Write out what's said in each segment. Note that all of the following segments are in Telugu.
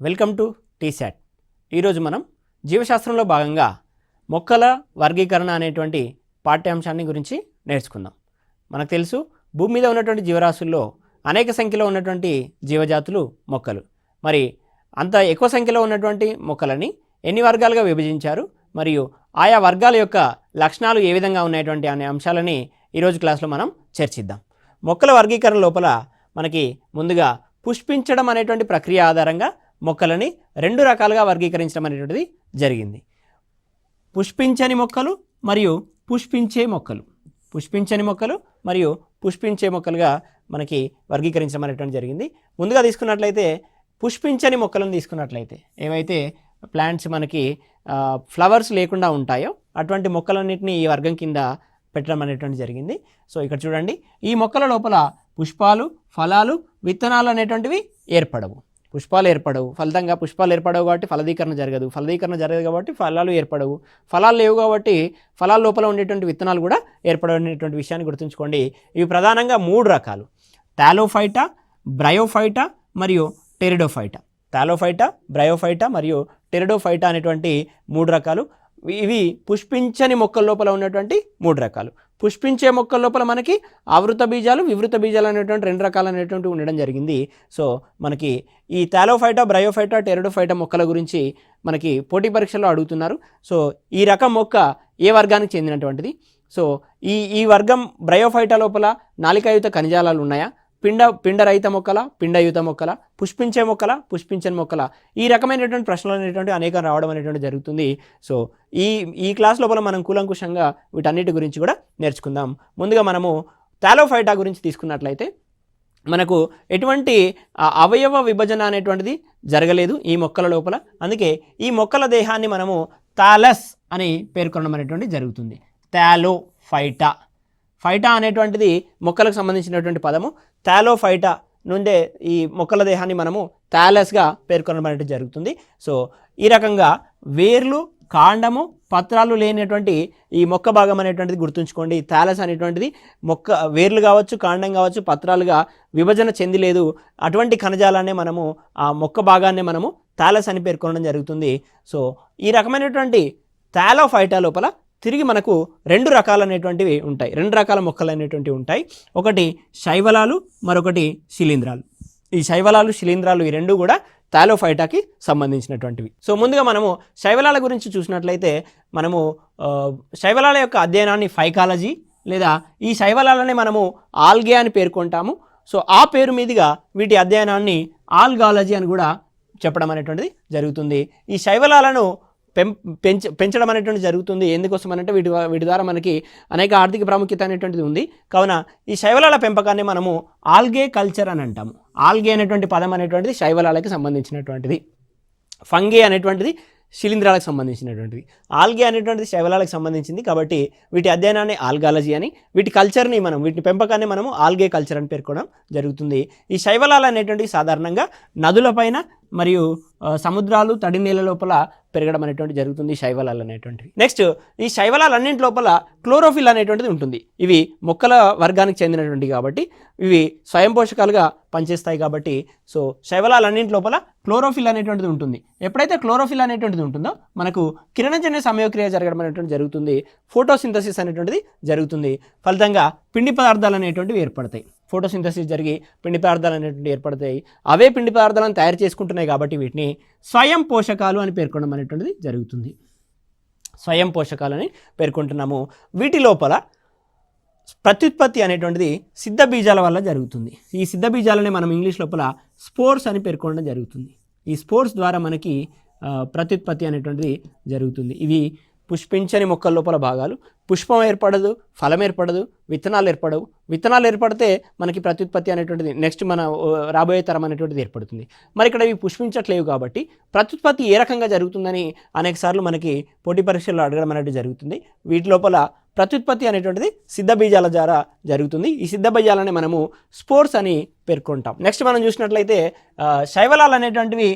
Welcome to T-SAT. ఈరోజు మనం జీవశాస్త్రంలో భాగంగా మొక్కల వర్గీకరణ అనేటువంటి పాఠ్యాంశాన్ని గురించి నేర్చుకుందాం. మనకు తెలుసు, భూమి మీద ఉన్నటువంటి జీవరాశుల్లో అనేక సంఖ్యలో ఉన్నటువంటి జీవజాతులు మొక్కలు. మరి అంత ఎక్కువ సంఖ్యలో ఉన్నటువంటి మొక్కలని ఎన్ని వర్గాలుగా విభజించారు, మరియు ఆయా వర్గాల యొక్క లక్షణాలు ఏ విధంగా ఉన్నటువంటి అనే అంశాలని ఈరోజు క్లాస్లో మనం చర్చిద్దాం. మొక్కల వర్గీకరణ లోపల మనకి ముందుగా పుష్పించడం అనేటువంటి ప్రక్రియ ఆధారంగా మొక్కలని రెండు రకాలుగా వర్గీకరించడం అనేటువంటిది జరిగింది. పుష్పించని మొక్కలు మరియు పుష్పించే మొక్కలు. పుష్పించని మొక్కలు మరియు పుష్పించే మొక్కలుగా మనకి వర్గీకరించడం అనేటువంటి జరిగింది. ముందుగా తీసుకున్నట్లయితే పుష్పించని మొక్కలను తీసుకున్నట్లయితే, ఏవైతే ప్లాంట్స్ మనకి ఫ్లవర్స్ లేకుండా ఉంటాయో అటువంటి మొక్కలన్నింటినీ ఈ వర్గం కింద పెట్టడం అనేటువంటి జరిగింది. సో ఇక్కడ చూడండి, ఈ మొక్కల లోపల పుష్పాలు, ఫలాలు, విత్తనాలు అనేటువంటివి ఏర్పడవు. పుష్పాలు ఏర్పడవు, ఫలితంగా పుష్పాలు ఏర్పడవు కాబట్టి ఫలదీకరణ జరగదు, ఫలదీకరణ జరగదు కాబట్టి ఫలాలు ఏర్పడవు, ఫలాలు లేవు కాబట్టి ఫలాల లోపల ఉండేటువంటి విత్తనాలు కూడా ఏర్పడనేటువంటి విషయాన్ని గుర్తుంచుకోండి. ఇవి ప్రధానంగా మూడు రకాలు: థాలోఫైటా, బ్రయోఫైటా మరియు టెరిడోఫైటా. థాలోఫైటా, బ్రయోఫైటా మరియు టెరిడోఫైటా అనేటువంటి మూడు రకాలు. ఇవి పుష్పించని మొక్కల లోపల ఉన్నటువంటి మూడు రకాలు. పుష్పించే మొక్కల లోపల మనకి ఆవృత బీజాలు, వివృత బీజాలు అనేటువంటి రెండు రకాలు అనేటువంటి ఉండడం జరిగింది. సో మనకి ఈ థాలోఫైటా, బ్రయోఫైటా, టెరిడోఫైటా మొక్కల గురించి మనకి పోటీ పరీక్షల్లో అడుగుతున్నారు. సో ఈ రకం మొక్క ఏ వర్గానికి చెందినటువంటిది? సో ఈ వర్గం బ్రయోఫైటా లోపల నాలికాయుత ఖనిజాలాలు ఉన్నాయా? పిండరహిత మొక్కల, పిండయుత మొక్కల, పుష్పించే మొక్కల, పుష్పించని మొక్కల? ఈ రకమైనటువంటి ప్రశ్నలు అనేటువంటి అనేకం రావడం అనేటువంటి జరుగుతుంది. సో ఈ క్లాస్ లోపల మనం కూలంకుషంగా వీటన్నిటి గురించి కూడా నేర్చుకుందాం. ముందుగా మనము థాలోఫైటా గురించి తీసుకున్నట్లయితే, మనకు ఎటువంటి అవయవ విభజన అనేటువంటిది జరగలేదు ఈ మొక్కల లోపల. అందుకే ఈ మొక్కల దేహాన్ని మనము థాలస్ అని పేర్కొనడం అనేటువంటి జరుగుతుంది. థాలోఫైటా. ఫైటా అనేటువంటిది మొక్కలకు సంబంధించినటువంటి పదము. థాలోఫైటా నుండే ఈ మొక్కల దేహాన్ని మనము థాలస్గా పేర్కొనడం అనేది జరుగుతుంది. సో ఈ రకంగా వేర్లు, కాండము, పత్రాలు లేనటువంటి ఈ మొక్క భాగం అనేటువంటిది గుర్తుంచుకోండి. థాలస్ అనేటువంటిది మొక్క వేర్లు కావచ్చు, కాండం కావచ్చు, పత్రాలుగా విభజన చెందిలేదు. అటువంటి కణజాలాన్ని మనము, ఆ మొక్క భాగాన్ని మనము థాలస్ అని పేర్కొనడం జరుగుతుంది. సో ఈ రకమైనటువంటి థాలోఫైటా లోపల తిరిగి మనకు రెండు రకాలనేటువంటివి ఉంటాయి, రెండు రకాల మొక్కలు అనేటువంటివి ఉంటాయి. ఒకటి శైవలాలు, మరొకటి శిలీంధ్రాలు. ఈ శైవలాలు, శిలీంధ్రాలు ఈ రెండు కూడా థాలోఫైటాకి సంబంధించినటువంటివి. సో ముందుగా మనము శైవలాల గురించి చూసినట్లయితే, మనము శైవలాల యొక్క అధ్యయనాన్ని ఫైకాలజీ లేదా ఈ శైవలాలని మనము ఆల్గే అని పేర్కొంటాము. సో ఆ పేరు మీదుగా వీటి అధ్యయనాన్ని ఆల్గాలజీ అని కూడా చెప్పడం అనేటువంటిది జరుగుతుంది. ఈ శైవలాలను పెంచడం అనేటువంటి జరుగుతుంది. ఎందుకోసం అంటే వీటి ద్వారా మనకి అనేక ఆర్థిక ప్రాముఖ్యత అనేటువంటిది ఉంది. కావున ఈ శైవలాల పెంపకాన్ని మనము ఆల్గే కల్చర్ అని అంటాము. ఆల్గే అనేటువంటి పదం అనేటువంటిది శైవలాలకి సంబంధించినటువంటిది. ఫంగే అనేటువంటిది శిలీంధ్రాలకు సంబంధించినటువంటిది. ఆల్గే అనేటువంటిది శైవలాలకు సంబంధించింది కాబట్టి వీటి అధ్యయనాన్ని ఆల్గాలజీ అని, వీటి కల్చర్ని మనం, వీటి పెంపకాన్ని మనము ఆల్గే కల్చర్ అని పేర్కొనడం జరుగుతుంది. ఈ శైవలాలు అనేటువంటివి సాధారణంగా నదులపైన మరియు సముద్రాలు, తడి నీళ్ళ లోపల పెరగడం అనేటువంటి జరుగుతుంది శైవలాలు అనేటువంటివి. నెక్స్ట్, ఈ శైవలాలు అన్నింటి లోపల క్లోరోఫిల్ అనేటువంటిది ఉంటుంది. ఇవి మొక్కల వర్గానికి చెందినటువంటి కాబట్టి ఇవి స్వయం పోషకాలుగా పనిచేస్తాయి కాబట్టి, సో శైవలాలు అన్నింటి లోపల క్లోరోఫిల్ అనేటువంటిది ఉంటుంది. ఎప్పుడైతే క్లోరోఫిల్ అనేటువంటిది ఉంటుందో మనకు కిరణజన్య సమయోక్రియ జరగడం అనేటువంటి జరుగుతుంది. ఫోటోసింథసిస్ అనేటువంటిది జరుగుతుంది. ఫలితంగా పిండి పదార్థాలు అనేటువంటివి ఏర్పడతాయి. ఫోటోసింథసిస్ జరిగి పిండి పదార్థాలు అనేటువంటి ఏర్పడతాయి. అవే పిండి పదార్థాలను తయారు చేసుకుంటున్నాయి కాబట్టి వీటిని స్వయం పోషకాలు అని పేర్కొనడం అనేటువంటిది జరుగుతుంది. స్వయం పోషకాలు అని పేర్కొంటున్నాము. వీటి లోపల ప్రత్యుత్పత్తి అనేటువంటిది సిద్ధ బీజాల వల్ల జరుగుతుంది. ఈ సిద్ధ బీజాలని మనం ఇంగ్లీష్ లోపల స్పోర్స్ అని పేర్కొనడం జరుగుతుంది. ఈ స్పోర్స్ ద్వారా మనకి ప్రత్యుత్పత్తి అనేటువంటిది జరుగుతుంది. ఇవి పుష్పించని మొక్కల లోపల భాగాలు. పుష్పం ఏర్పడదు, ఫలం ఏర్పడదు, విత్తనాలు ఏర్పడవు. విత్తనాలు ఏర్పడితే మనకి ప్రత్యుత్పత్తి అనేటువంటిది నెక్స్ట్ మన రాబోయే తరం అనేటువంటిది ఏర్పడుతుంది. మరి ఇక్కడ ఇవి పుష్పించట్లేవు కాబట్టి ప్రత్యుత్పత్తి ఏ రకంగా జరుగుతుందని అనేక సార్లు మనకి పోటీ పరీక్షల్లో అడగడం అనేది జరుగుతుంది. వీటి లోపల ప్రత్యుత్పత్తి అనేటువంటిది సిద్ధ బీజాల ద్వారా జరుగుతుంది. ఈ సిద్ధ బీజాలని మనము స్పోర్స్ అని పేర్కొంటాం. నెక్స్ట్ మనం చూసినట్లయితే శైవలాలు అనేటువంటివి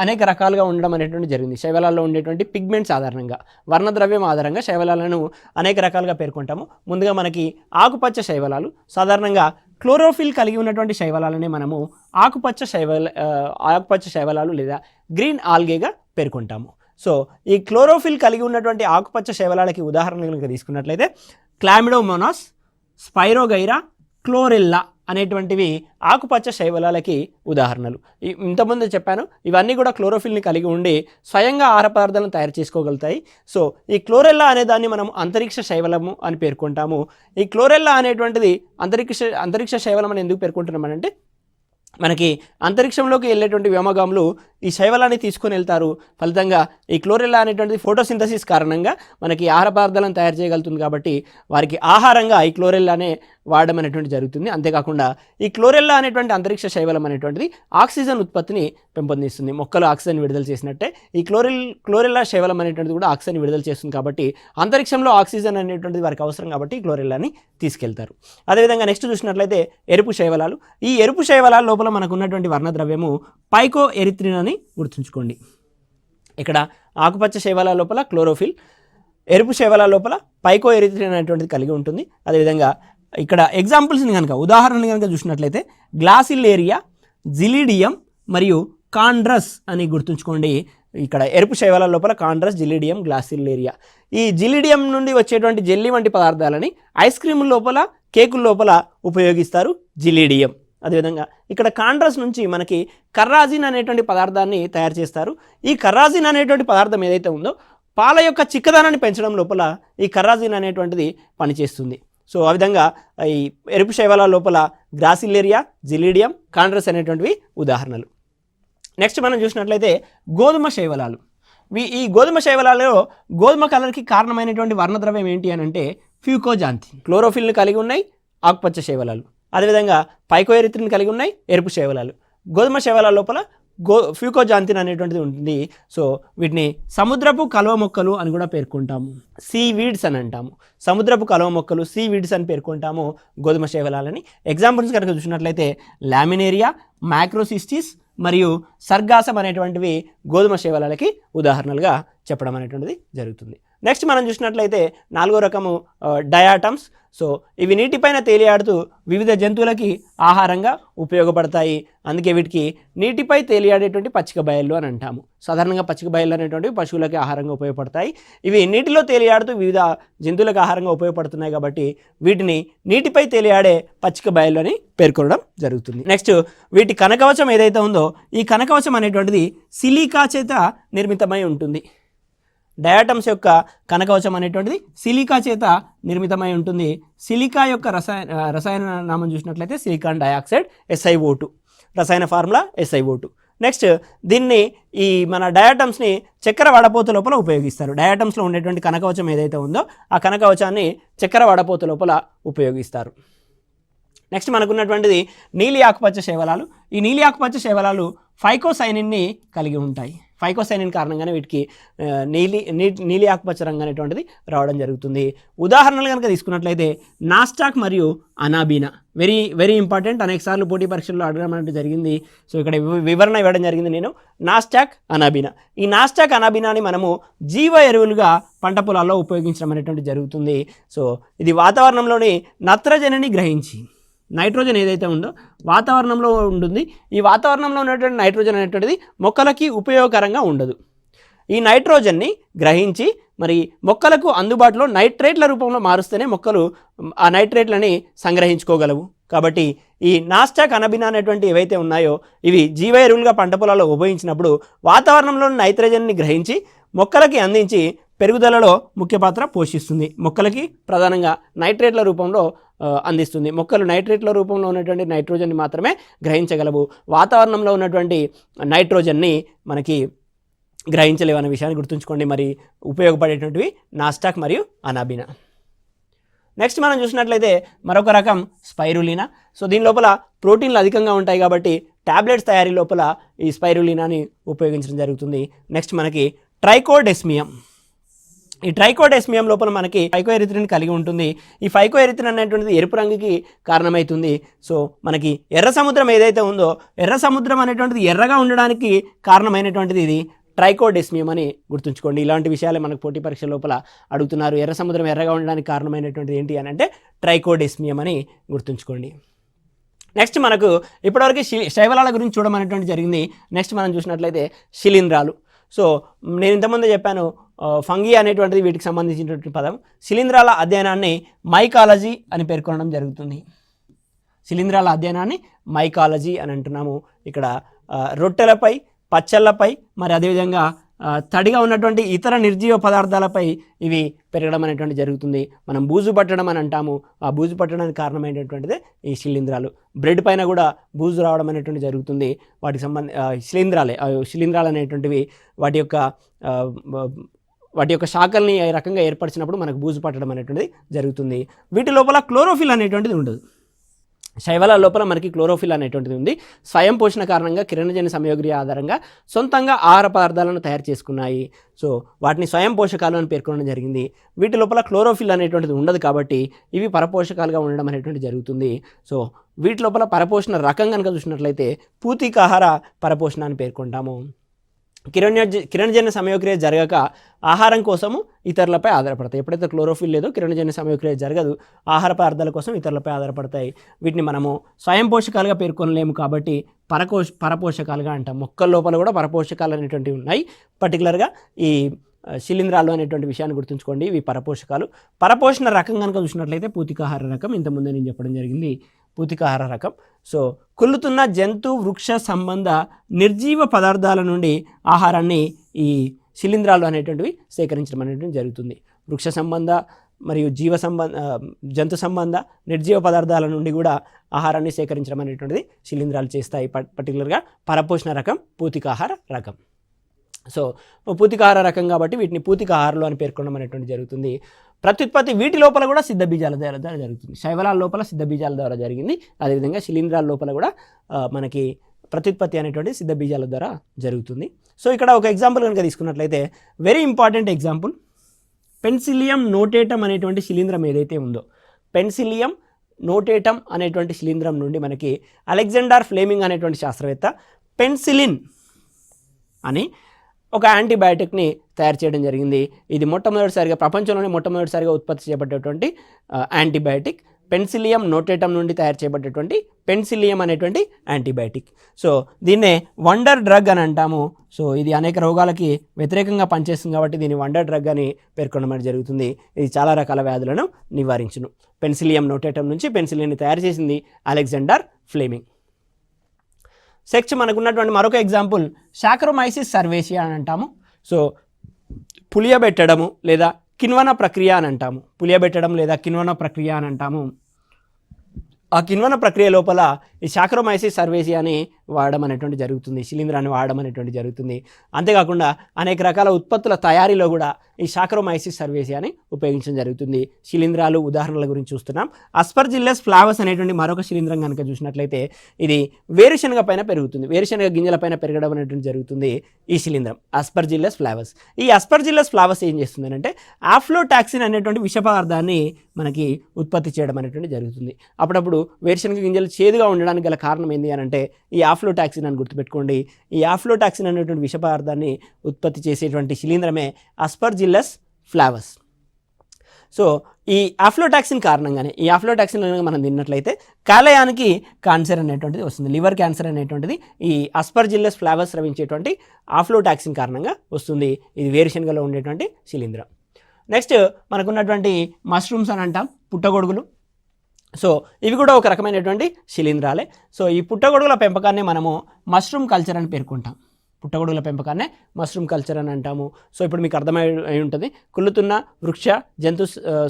అనేక రకాలుగా ఉండడం అనేటువంటి జరిగింది. శైవలాల్లో ఉండేటువంటి పిగ్మెంట్స్ ఆధారంగా, వర్ణద్రవ్యం ఆధారంగా శైవలాలను అనేక రకాలుగా పేర్కొంటాము. ముందుగా మనకి ఆకుపచ్చ శైవలాలు, సాధారణంగా క్లోరోఫిల్ కలిగి ఉన్నటువంటి శైవలాలనే మనము ఆకుపచ్చ శైవలాలు లేదా గ్రీన్ ఆల్గేగా పేర్కొంటాము. సో ఈ క్లోరోఫిల్ కలిగి ఉన్నటువంటి ఆకుపచ్చ శైవలాలకి ఉదాహరణలు కనుక తీసుకున్నట్లయితే క్లామిడోమోనాస్, స్పైరోగైరా, క్లోరెల్లా అనేటువంటివి ఆకుపచ్చ శైవలాలకి ఉదాహరణలు. ఇంతకుముందు చెప్పాను, ఇవన్నీ కూడా క్లోరోఫిల్ని కలిగి ఉండి స్వయంగా ఆహార పదార్థాలను తయారు చేసుకోగలుగుతాయి. సో ఈ క్లోరెల్లా అనే దాన్ని మనం అంతరిక్ష శైవలము అని పేర్కొంటాము. ఈ క్లోరెల్లా అనేటువంటిది అంతరిక్ష శైవలం అని ఎందుకు పేర్కొంటున్నామనంటే, మనకి అంతరిక్షంలోకి వెళ్ళేటువంటి వ్యోమగాములు ఈ శైవలాన్ని తీసుకొని వెళ్తారు. ఫలితంగా ఈ క్లోరెల్లా అనేటువంటిది ఫోటోసింథసిస్ కారణంగా మనకి ఆహార పదార్థాలను తయారు చేయగలుగుతుంది. కాబట్టి వారికి ఆహారంగా ఈ క్లోరెల్లానే వాడడం అనేటువంటి జరుగుతుంది. అంతేకాకుండా ఈ క్లోరెల్లా అనేటువంటి అంతరిక్ష శైవలం అనేటువంటిది ఆక్సిజన్ ఉత్పత్తిని పెంపొందిస్తుంది. మొక్కలు ఆక్సిజన్ విడుదల చేసినట్టే ఈ క్లోరెల్లా శైవలం అనేటువంటిది కూడా ఆక్సిజన్ విడుదల చేస్తుంది. కాబట్టి అంతరిక్షంలో ఆక్సిజన్ అనేటువంటిది వారికి అవసరం కాబట్టి ఈ క్లోరెల్లాని తీసుకెళ్తారు. అదేవిధంగా నెక్స్ట్ చూసినట్లయితే ఎరుపు శైవలాలు. ఈ ఎరుపు శైవలాల లోపల మనకు ఉన్నటువంటి వర్ణద్రవ్యము పైకో ఎరిత్రిన్ అని గుర్తుంచుకోండి. ఇక్కడ ఆకుపచ్చ శైవలాల లోపల క్లోరోఫిల్, ఎరుపు శైవలాల లోపల పైకో ఎరిత్రిన్ అనేటువంటిది కలిగి ఉంటుంది. అదేవిధంగా ఇక్కడ ఎగ్జాంపుల్స్ని కనుక ఉదాహరణలు కనుక చూసినట్లయితే గ్లాసిల్లేరియా, జిలిడియం మరియు కాండ్రస్ అని గుర్తుంచుకోండి. ఇక్కడ ఎరుపు శైవలాల లోపల కాండ్రస్, జిలిడియం, గ్లాసిల్లేరియా. ఈ జిలిడియం నుండి వచ్చేటువంటి జెల్లీ వంటి పదార్థాలని ఐస్ క్రీముల లోపల, కేకుల లోపల ఉపయోగిస్తారు జిలిడియం. అదేవిధంగా ఇక్కడ కాండ్రస్ నుంచి మనకి కర్రాజిన్ అనేటువంటి పదార్థాన్ని తయారు చేస్తారు. ఈ కర్రాజిన్ అనేటువంటి పదార్థం ఏదైతే ఉందో పాల యొక్క చిక్కదనాన్ని పెంచడం లోపల ఈ కర్రాజిన్ అనేటువంటిది పనిచేస్తుంది. సో ఆ విధంగా ఈ ఎరుపు శైవలాల లోపల గ్లాసిల్లేరియా, జిలిడియం, కాండ్రస్ అనేటువంటివి ఉదాహరణలు. నెక్స్ట్ మనం చూసినట్లయితే గోధుమ శైవలాలు. ఈ గోధుమ శైవలాలలో గోధుమ కలర్కి కారణమైనటువంటి వర్ణద్రవ్యం ఏంటి అని అంటే ఫ్యూకోజాంతిన్. క్లోరోఫిల్ని కలిగి ఉన్నాయి ఆకుపచ్చ శైవలాలు. అదేవిధంగా పైకో ఎరిత్రిన్ కలిగి ఉన్నాయి ఎరుపు శైవలాలు. గోధుమ శైవలాల లోపల ఫ్యూకోజాంతిన్ అనేటువంటిది ఉంటుంది. సో వీటిని సముద్రపు కలువ మొక్కలు అని కూడా పేర్కొంటాము. సీ వీడ్స్ అని అంటాము. సముద్రపు కలువ మొక్కలు సీ వీడ్స్ అని పేర్కొంటాము గోధుమ శైవలాలని. ఎగ్జాంపుల్స్ కనుక చూసినట్లయితే లామినేరియా, మ్యాక్రోసిస్టిస్ మరియు సర్గాసం అనేటువంటివి గోధుమ శైవలాలకి ఉదాహరణలుగా చెప్పడం అనేటువంటిది జరుగుతుంది. నెక్స్ట్ మనం చూసినట్లయితే 4వ రకము డయాటమ్స్. సో ఇవి నీటిపైన తేలియాడుతూ వివిధ జంతువులకి ఆహారంగా ఉపయోగపడతాయి. అందుకే వీటికి నీటిపై తేలియాడేటువంటి పచ్చిక బయళ్ళు అని అంటాము. సాధారణంగా పచ్చిక బయళ్ళు అనేటువంటివి పశువులకి ఆహారంగా ఉపయోగపడతాయి. ఇవి నీటిలో తేలియాడుతూ వివిధ జంతువులకు ఆహారంగా ఉపయోగపడుతున్నాయి కాబట్టి వీటిని నీటిపై తేలియాడే పచ్చిక బయళ్ళు అని పేర్కొనడం జరుగుతుంది. నెక్స్ట్ వీటి కనకవచం ఏదైతే ఉందో ఈ కనకవచం అనేటువంటిది సిలికా చేత నిర్మితమై ఉంటుంది. డయాటమ్స్ యొక్క కనకవచం అనేటువంటిది సిలికా చేత నిర్మితమై ఉంటుంది. సిలికా యొక్క రసాయన నామం చూసినట్లయితే సిలికాన్ డయాక్సైడ్, SiO2. రసాయన ఫార్ములా SiO2. నెక్స్ట్ దీన్ని ఈ మన డయాటమ్స్ని చక్కెర వడపోత లోపల ఉపయోగిస్తారు. డయాటమ్స్లో ఉండేటువంటి కనకవచం ఏదైతే ఉందో ఆ కనకవచాన్ని చక్కెర వడపోత లోపల ఉపయోగిస్తారు. నెక్స్ట్ మనకున్నటువంటిది నీలి ఆకుపచ్చ శైవలాలు. ఈ నీలి ఆకుపచ్చ శైవలాలు ఫైకోసైనిన్ని కలిగి ఉంటాయి. ఫైకోసైనిన్ కారణంగానే వీటికి నీలి ఆకుపచ్చ రంగు అనేటువంటిది రావడం జరుగుతుంది. ఉదాహరణలు కనుక తీసుకున్నట్లయితే నాస్టాక్ మరియు అనాబీనా. Very very important. అనేక సార్లు పోటీ పరీక్షల్లో అడగడం అనేది జరిగింది. సో ఇక్కడ వివరణ ఇవ్వడం జరిగింది నేను. నాస్టాక్, అనాబీనా. ఈ నాస్టాక్, అనాబీనాని మనము జీవ ఎరువులుగా పంట పొలాల్లో ఉపయోగించడం అనేటువంటి జరుగుతుంది. సో ఇది వాతావరణంలోని నత్రజనిని గ్రహించి, నైట్రోజన్ ఏదైతే ఉందో వాతావరణంలో ఉంటుంది. ఈ వాతావరణంలో ఉన్నటువంటి నైట్రోజన్ అనేటువంటిది మొక్కలకి ఉపయోగకరంగా ఉండదు. ఈ నైట్రోజన్ని గ్రహించి మరి మొక్కలకు అందుబాటులో నైట్రేట్ల రూపంలో మారుస్తేనే మొక్కలు ఆ నైట్రేట్లని సంగ్రహించుకోగలవు. కాబట్టి ఈ నాస్టాక్, అనాబీనా అనేటువంటి ఏవైతే ఉన్నాయో ఇవి జీవ ఎరువులుగా పంట పొలాల్లో ఉపయోగించినప్పుడు వాతావరణంలో నైట్రోజన్ని గ్రహించి మొక్కలకి అందించి పెరుగుదలలో ముఖ్య పాత్ర పోషిస్తుంది. మొక్కలకి ప్రధానంగా నైట్రేట్ల రూపంలో అందిస్తుంది. మొక్కలు నైట్రేట్ల రూపంలో ఉన్నటువంటి నైట్రోజన్ని మాత్రమే గ్రహించగలవు. వాతావరణంలో ఉన్నటువంటి నైట్రోజన్ని మనకి గ్రహించలేవు అనే విషయాన్ని గుర్తుంచుకోండి. మరి ఉపయోగపడేటువంటివి నాస్టాక్ మరియు అనాబీనా. నెక్స్ట్ మనం చూసినట్లయితే మరొక రకం స్పైరులినా. సో దీని లోపల ప్రోటీన్లు అధికంగా ఉంటాయి కాబట్టి ట్యాబ్లెట్స్ తయారీ లోపల ఈ స్పైరులినాని ఉపయోగించడం జరుగుతుంది. నెక్స్ట్ మనకి ట్రైకోడెస్మియం. ఈ ట్రైకోడెస్మియం లోపల మనకి ఫైకో ఎరిత్రిన్ కలిగి ఉంటుంది. ఈ ఫైకో ఎరిత్రిన్ అనేటువంటిది ఎరుపు రంగుకి కారణమవుతుంది. సో మనకి ఎర్ర సముద్రం ఏదైతే ఉందో ఎర్ర సముద్రం అనేటువంటిది ఎర్రగా ఉండడానికి కారణమైనటువంటిది ఇది ట్రైకోడెస్మియం అని గుర్తుంచుకోండి. ఇలాంటి విషయాలే మనకు పోటీ పరీక్ష లోపల అడుగుతున్నారు. ఎర్ర సముద్రం ఎర్రగా ఉండడానికి కారణమైనటువంటిది ఏంటి అని అంటే ట్రైకోడెస్మియం అని గుర్తుంచుకోండి. నెక్స్ట్ మనకు ఇప్పటివరకు శైవలాల గురించి చూడమనేటువంటి జరిగింది. నెక్స్ట్ మనం చూసినట్లయితే శిలీంధ్రాలు. సో నేను ఇంతకుముందు చెప్పాను ఫంగీ అనేటువంటిది వీటికి సంబంధించినటువంటి పదం. శిలీంధ్రాల అధ్యయనాన్ని మైకాలజీ అని పేర్కొనడం జరుగుతుంది. శిలీంధ్రాల అధ్యయనాన్ని మైకాలజీ అని అంటున్నాము. ఇక్కడ రొట్టెలపై, పచ్చళ్ళపై, మరి అదేవిధంగా తడిగా ఉన్నటువంటి ఇతర నిర్జీవ పదార్థాలపై ఇవి పెరగడం అనేటువంటి జరుగుతుంది. మనం బూజు పట్టడం అని అంటాము. ఆ బూజు పట్టడానికి కారణమైనటువంటిదే ఈ శిలీంధ్రాలు. బ్రెడ్ పైన కూడా బూజు రావడం అనేటువంటి జరుగుతుంది. వాటికి శిలీంధ్రాలు అనేటువంటివి వాటి యొక్క శాఖల్ని ఈ రకంగా ఏర్పరిచినప్పుడు మనకు బూజు పట్టడం అనేటువంటిది జరుగుతుంది. వీటి లోపల క్లోరోఫిల్ అనేటువంటిది ఉండదు. శైవలాల లోపల మనకి క్లోరోఫిల్ అనేటువంటిది ఉంది. స్వయం పోషణ కారణంగా కిరణజన్య సంయోగక్రియ ఆధారంగా సొంతంగా ఆహార పదార్థాలను తయారు చేసుకున్నాయి. సో వాటిని స్వయం పోషకాలు అని పేర్కొనడం జరిగింది. వీటి లోపల క్లోరోఫిల్ అనేటువంటిది ఉండదు కాబట్టి ఇవి పరపోషకాలుగా ఉండడం అనేటువంటి జరుగుతుంది. సో వీటి లోపల పరపోషణ రకం కనుక చూసినట్లయితే పూతికాహార పరపోషణ అని పేర్కొంటాము. కిరణజన్య సమయోక్రియ జరగక ఆహారం కోసము ఇతరులపై ఆధారపడతాయి. ఎప్పుడైతే క్లోరోఫిల్ లేదో కిరణజన్య సమయోక్రియ జరగదు, ఆహార పదార్థాల కోసం ఇతరులపై ఆధారపడతాయి. వీటిని మనము స్వయం పోషకాలుగా పేర్కొనలేము కాబట్టి పరపోషకాలుగా అంటాం. మొక్కల లోపల కూడా పరపోషకాలు అనేటువంటివి ఉన్నాయి. పర్టికులర్గా ఈ శిలీంధ్రాలు అనేటువంటి విషయాన్ని గుర్తుంచుకోండి. ఇవి పరపోషకాలు. పరపోషణ రకం కనుక చూసినట్లయితే పూతికాహార రకం. ఇంతకుముందే నేను చెప్పడం జరిగింది పూతికాహార రకం. సో కుళ్ళుతున్న జంతు వృక్ష సంబంధ నిర్జీవ పదార్థాల నుండి ఆహారాన్ని ఈ శిలీంధ్రాలు అనేటువంటివి సేకరించడం అనేటువంటి జరుగుతుంది. వృక్ష సంబంధ మరియు జంతు సంబంధ నిర్జీవ పదార్థాల నుండి కూడా ఆహారాన్ని సేకరించడం అనేటువంటిది శిలీంధ్రాలు చేస్తాయి. పర్టికులర్గా పరపోషణ రకం పూతికాహార రకం. సో పూతికాహార రకం కాబట్టి వీటిని పూతికాహారాలు అని పేర్కొనడం అనేటువంటి జరుగుతుంది. ప్రత్యుత్పత్తి వీటి లోపల కూడా సిద్ధ బీజాల ద్వారా జరుగుతుంది. శైవలాల లోపల సిద్ధ బీజాల ద్వారా జరిగింది. అదేవిధంగా శిలీంధ్రాల లోపల కూడా మనకి ప్రత్యుత్పత్తి అనేటువంటి సిద్ధ బీజాల ద్వారా జరుగుతుంది. సో ఇక్కడ ఒక ఎగ్జాంపుల్ కనుక తీసుకున్నట్లయితే వెరీ ఇంపార్టెంట్ ఎగ్జాంపుల్, పెన్సిలియం నోటేటమ్ అనేటువంటి శిలీంధ్రం ఏదైతే ఉందో, పెన్సిలియం నోటేటమ్ అనేటువంటి శిలీంధ్రం నుండి మనకి అలెగ్జాండర్ ఫ్లేమింగ్ అనేటువంటి శాస్త్రవేత్త పెన్సిలిన్ అని ఒక యాంటీబయాటిక్ని తయారు చేయడం జరిగింది. ఇది ప్రపంచంలోనే మొట్టమొదటిసారిగా ఉత్పత్తి చేయబడ్డటువంటి యాంటీబయాటిక్. పెన్సిలియం నోటేటమ్ నుండి తయారు చేయబడ్డటువంటి పెన్సిలియం అనేటువంటి యాంటీబయాటిక్. సో దీన్నే వండర్ డ్రగ్ అని అంటాము. సో ఇది అనేక రోగాలకి వ్యతిరేకంగా పనిచేస్తుంది కాబట్టి దీన్ని వండర్ డ్రగ్ అని పేర్కొనడం జరుగుతుంది. ఇది చాలా రకాల వ్యాధులను నివారించును. పెన్సిలియం నోటేటమ్ నుంచి పెన్సిలిన్ని తయారు చేసింది అలెగ్జాండర్ ఫ్లేమింగ్. సెక్స్ మనకున్నటువంటి మరొక ఎగ్జాంపుల్ సాకరోమైసిస్ సర్వేసియా అని అంటాము. సో పులియబెట్టడము లేదా కిణ్వన ప్రక్రియ అని అంటాము. పులియబెట్టడం లేదా కిణ్వన ప్రక్రియ అని అంటాము. ఆ కిణ్వన ప్రక్రియ లోపల ఈ సాకరోమైసిస్ సర్వేసియాని వాడడం అనేటువంటి జరుగుతుంది. శిలీంధ్రాన్ని వాడడం అనేటువంటి జరుగుతుంది. అంతేకాకుండా అనేక రకాల ఉత్పత్తుల తయారీలో కూడా ఈ సాకరోమైసిస్ సర్వేసియాని ఉపయోగించడం జరుగుతుంది. శిలీంధ్రాలు ఉదాహరణల గురించి చూస్తున్నాం. అస్పర్జిల్లస్ ఫ్లావస్ అనేటువంటి మరొక శిలీంధ్రం కనుక చూసినట్లయితే ఇది వేరుశనగ పైన పెరుగుతుంది. వేరుశనగ గింజల పైన పెరగడం అనేటువంటి జరుగుతుంది ఈ శిలీంధ్రం అస్పర్జిల్లస్ ఫ్లావస్. ఈ అస్పర్జిల్లస్ ఫ్లావస్ ఏం చేస్తుంది అంటే ఆఫ్లోటాక్సిన్ అనేటువంటి విష పదార్థాన్ని మనకి ఉత్పత్తి చేయడం అనేటువంటి జరుగుతుంది. అప్పుడప్పుడు వేరుశనగ గింజలు చేదుగా ఉండడానికి గల కారణం ఏంటి అని అంటే ఈ ఆఫ్లోటాక్సిన్ అని గుర్తుపెట్టుకోండి. ఈ ఆఫ్లోటాక్సిన్ అనేటువంటి విష పదార్థాన్ని ఉత్పత్తి చేసేటువంటి శిలీంధ్రమే అస్పర్జిల్లస్ ఫ్లావస్. సో ఈ ఆఫ్లోటాక్సిన్ కారణంగానే ఈ ఆఫ్లోటాక్సిన్ మనం తిన్నట్లయితే కాలేయానికి క్యాన్సర్ అనేటువంటిది వస్తుంది. లివర్ క్యాన్సర్ అనేటువంటిది ఈ అస్పర్జిల్లస్ ఫ్లావస్ స్రవించేటువంటి ఆఫ్లోటాక్సిన్ కారణంగా వస్తుంది. ఇది వేరుశనగలో ఉండేటువంటి శిలీంధ్రం. నెక్స్ట్ మనకున్నటువంటి మష్రూమ్స్ అని అంటాం, పుట్టగొడుగులు. సో ఇవి కూడా ఒక రకమైనటువంటి శిలీంధ్రాలే. సో ఈ పుట్టగొడుగుల పెంపకాన్ని మనము మష్రూమ్ కల్చర్ అని పేర్కొంటాం. పుట్టగొడుగుల పెంపకాన్నే మష్రూమ్ కల్చర్ అని అంటాము. సో ఇప్పుడు మీకు అర్థమై ఉంటుంది, కుళ్ళుతున్న వృక్ష జంతు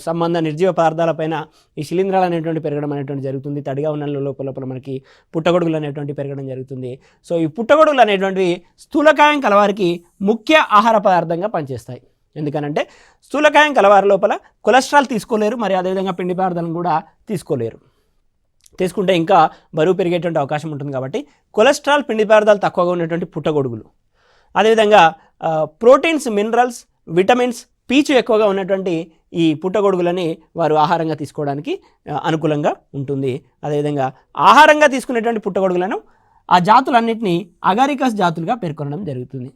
సంబంధ నిర్జీవ పదార్థాలపైన ఈ శిలీంధ్రాలు అనేటువంటి పెరగడం అనేటువంటి జరుగుతుంది. తడిగా ఉన్న లోపల మనకి పుట్టగొడుగులు అనేటువంటి పెరగడం జరుగుతుంది. సో ఈ పుట్టగొడుగులు అనేటువంటివి స్థూలకాయం కలవారికి ముఖ్య ఆహార పదార్థంగా పనిచేస్తాయి. ఎందుకనంటే స్థూలకాయం కలవారి లోపల కొలెస్ట్రాల్ తీసుకోలేరు, మరి అదేవిధంగా పిండి పదార్థాలను కూడా తీసుకోలేరు. తీసుకుంటే ఇంకా బరువు పెరిగేటువంటి అవకాశం ఉంటుంది కాబట్టి కొలెస్ట్రాల్ పిండి పదార్థాలు తక్కువగా ఉన్నటువంటి పుట్టగొడుగులు, అదేవిధంగా ప్రోటీన్స్, మినరల్స్, విటమిన్స్, పీచు ఎక్కువగా ఉన్నటువంటి ఈ పుట్టగొడుగులని వారు ఆహారంగా తీసుకోవడానికి అనుకూలంగా ఉంటుంది. అదేవిధంగా ఆహారంగా తీసుకునేటువంటి పుట్టగొడుగులను ఆ జాతులన్నింటినీ అగారికస్ జాతులుగా పేర్కొనడం జరుగుతుంది.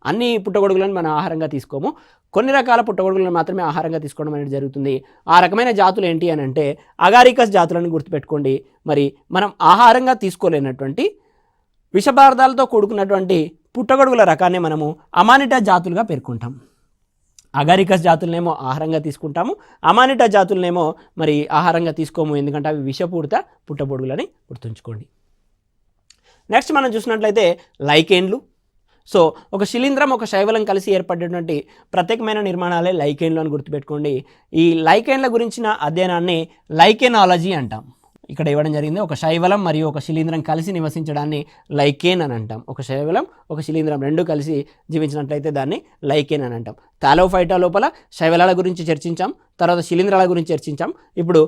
అన్ని పుట్టగొడుగులను మనం ఆహారంగా తీసుకోము, కొన్ని రకాల పుట్టగొడుగులను మాత్రమే ఆహారంగా తీసుకోవడం అనేది జరుగుతుంది. ఆ రకమైన జాతులు ఏంటి అని అంటే అగారికస్ జాతులను గుర్తుపెట్టుకోండి. మరి మనం ఆహారంగా తీసుకోలేనటువంటి విషపదార్థాలతో కూడుకున్నటువంటి పుట్టగొడుగుల రకాన్ని మనము అమానిటా జాతులుగా పేర్కొంటాం. అగారికస్ జాతులనేమో ఆహారంగా తీసుకుంటాము, అమానిటా జాతులనేమో మరి ఆహారంగా తీసుకోము, ఎందుకంటే అవి విషపూరిత పుట్టగొడుగులని గుర్తుంచుకోండి. నెక్స్ట్ మనం చూసినట్లయితే లైకేన్లు. సో ఒక శిలీంధ్రం ఒక శైవలం కలిసి ఏర్పడేటువంటి ప్రత్యేకమైన నిర్మాణాలే లైకేన్లు అని గుర్తుపెట్టుకోండి. ఈ లైకేన్ల గురించిన అధ్యయనాన్ని లైకెనాలజీ అంటాం. ఇక్కడ ఇవ్వడం జరిగింది, ఒక శైవలం మరియు ఒక శిలీంధ్రం కలిసి నివసించడాన్ని లైకేన్ అని అంటాం. ఒక శైవలం ఒక శిలీంధ్రం రెండు కలిసి జీవించినట్లయితే దాన్ని లైకేన్ అని అంటాం. థాలోఫైటా లోపల శైవలాల గురించి చర్చించాం, తర్వాత శిలీంధ్రాల గురించి చర్చించాం, ఇప్పుడు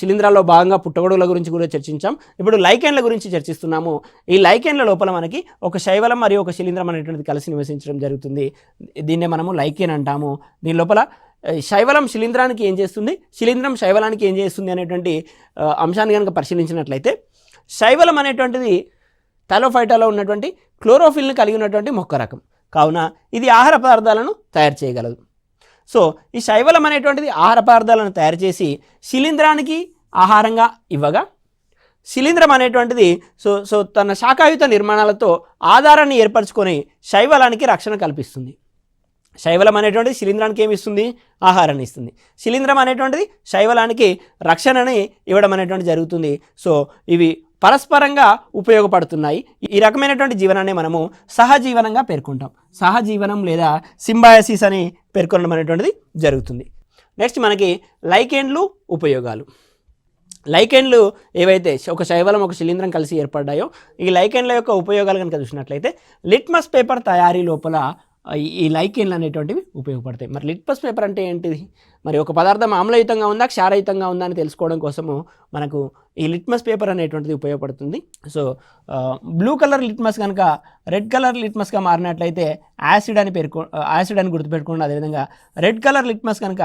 శిలీంధ్రాల్లో భాగంగా పుట్టగొడుగుల గురించి కూడా చర్చించాం, ఇప్పుడు లైకేన్ల గురించి చర్చిస్తున్నాము. ఈ లైకేన్ల లోపల మనకి ఒక శైవలం మరియు ఒక శిలీంధ్రం అనేటువంటిది కలిసి నివసించడం జరుగుతుంది. దీన్నే మనము లైకేన్ అంటాము. దీని లోపల శైవలం శిలీంధ్రానికి ఏం చేస్తుంది, శిలీంధ్రం శైవలానికి ఏం చేస్తుంది అనేటువంటి అంశాన్ని కనుక పరిశీలించినట్లయితే, శైవలం అనేటువంటిది థాలోఫైటాలో ఉన్నటువంటి క్లోరోఫిల్ని కలిగి ఉన్నటువంటి మొక్క రకం కావున ఇది ఆహార పదార్థాలను తయారు చేయగలదు. సో ఈ శైవలం అనేటువంటిది ఆహార పదార్థాలను తయారు చేసి శిలీంధ్రానికి ఆహారంగా ఇవ్వగా, శిలీంధ్రం అనేటువంటిది సో తన శాఖాయుత నిర్మాణాలతో ఆధారాన్ని ఏర్పరచుకొని శైవలానికి రక్షణ కల్పిస్తుంది. శైవలం అనేటువంటిది శిలీంధ్రానికి ఏమి ఇస్తుంది, ఆహారాన్ని ఇస్తుంది. శిలీంధ్రం అనేటువంటిది శైవలానికి రక్షణని ఇవ్వడం అనేటువంటి జరుగుతుంది. సో ఇవి పరస్పరంగా ఉపయోగపడుతున్నాయి. ఈ రకమైనటువంటి జీవనాన్ని మనము సహజీవనంగా పేర్కొంటాం. సహజీవనం లేదా సింబయాసిస్ అని పేర్కొనడం అనేటువంటిది జరుగుతుంది. నెక్స్ట్ మనకి లైకేన్లు ఉపయోగాలు. లైకేన్లు ఏవైతే ఒక శైవలం ఒక శిలీంధ్రం కలిసి ఏర్పడ్డాయో ఈ లైకేన్ల యొక్క ఉపయోగాలు కనుక చూసినట్లయితే లిట్మస్ పేపర్ తయారీ లోపల ఈ లైకేన్లు అనేటువంటివి ఉపయోగపడతాయి. మరి లిట్మస్ పేపర్ అంటే ఏంటిది, మరి ఒక పదార్థం ఆమ్లయుతంగా ఉందా క్షారయుతంగా ఉందా అని తెలుసుకోవడం కోసము మనకు ఈ లిట్మస్ పేపర్ అనేటువంటిది ఉపయోగపడుతుంది. సో బ్లూ కలర్ లిట్మస్ కనుక రెడ్ కలర్ లిట్మస్గా మారినట్లయితే యాసిడ్ అని గుర్తుపెట్టుకోండి. అదేవిధంగా రెడ్ కలర్ లిట్మస్ కనుక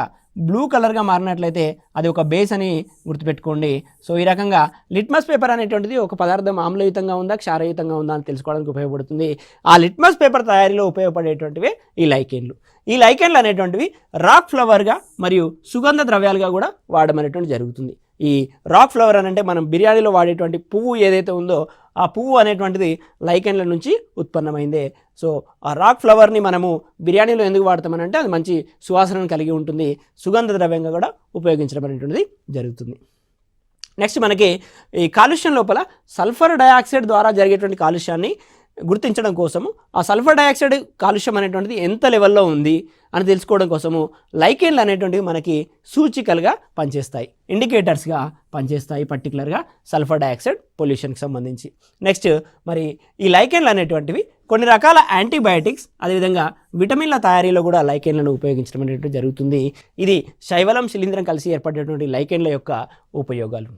బ్లూ కలర్గా మారినట్లయితే అది ఒక బేస్ అని గుర్తుపెట్టుకోండి. సో ఈ రకంగా లిట్మస్ పేపర్ అనేటువంటిది ఒక పదార్థం ఆమ్లయుతంగా ఉందా క్షారయుతంగా ఉందా అని తెలుసుకోవడానికి ఉపయోగపడుతుంది. ఆ లిట్మస్ పేపర్ తయారీలో ఉపయోగపడేటువంటివి ఈ లైకేన్లు. ఈ లైకేన్లు అనేటువంటివి రాక్ ఫ్లవర్గా మరియు సుగంధ ద్రవ్యాలుగా కూడా వాడడం అనేటువంటి జరుగుతుంది. ఈ రాక్ ఫ్లవర్ అని అంటే మనం బిర్యానీలో వాడేటువంటి పువ్వు ఏదైతే ఉందో ఆ పువ్వు అనేటువంటిది లైకెన్ల నుంచి ఉత్పన్నమైందే. సో ఆ రాక్ ఫ్లవర్ని మనము బిర్యానీలో ఎందుకు వాడతామనంటే అది మంచి సువాసనను కలిగి ఉంటుంది, సుగంధ ద్రవ్యంగా కూడా ఉపయోగించడం అనేటువంటిది జరుగుతుంది. నెక్స్ట్ మనకి ఈ కాలుష్యం లోపల సల్ఫర్ డయాక్సైడ్ ద్వారా జరిగేటువంటి కాలుష్యాన్ని గుర్తించడం కోసము, ఆ సల్ఫర్ డయాక్సైడ్ కాలుష్యం అనేటువంటిది ఎంత లెవెల్లో ఉంది అని తెలుసుకోవడం కోసము లైకేన్లు అనేటువంటివి మనకి సూచికలుగా పనిచేస్తాయి, ఇండికేటర్స్గా పనిచేస్తాయి, పర్టికులర్గా సల్ఫర్ డయాక్సైడ్ పొల్యూషన్కి సంబంధించి. నెక్స్ట్ మరి ఈ లైకేన్లు అనేటువంటివి కొన్ని రకాల యాంటీబయాటిక్స్ అదేవిధంగా విటమిన్ల తయారీలో కూడా లైకేన్లను ఉపయోగించడం అనేటువంటి జరుగుతుంది. ఇది శైవలం శిలీంధ్రం కలిసి ఏర్పడేటువంటి లైకేన్ల యొక్క ఉపయోగాలు.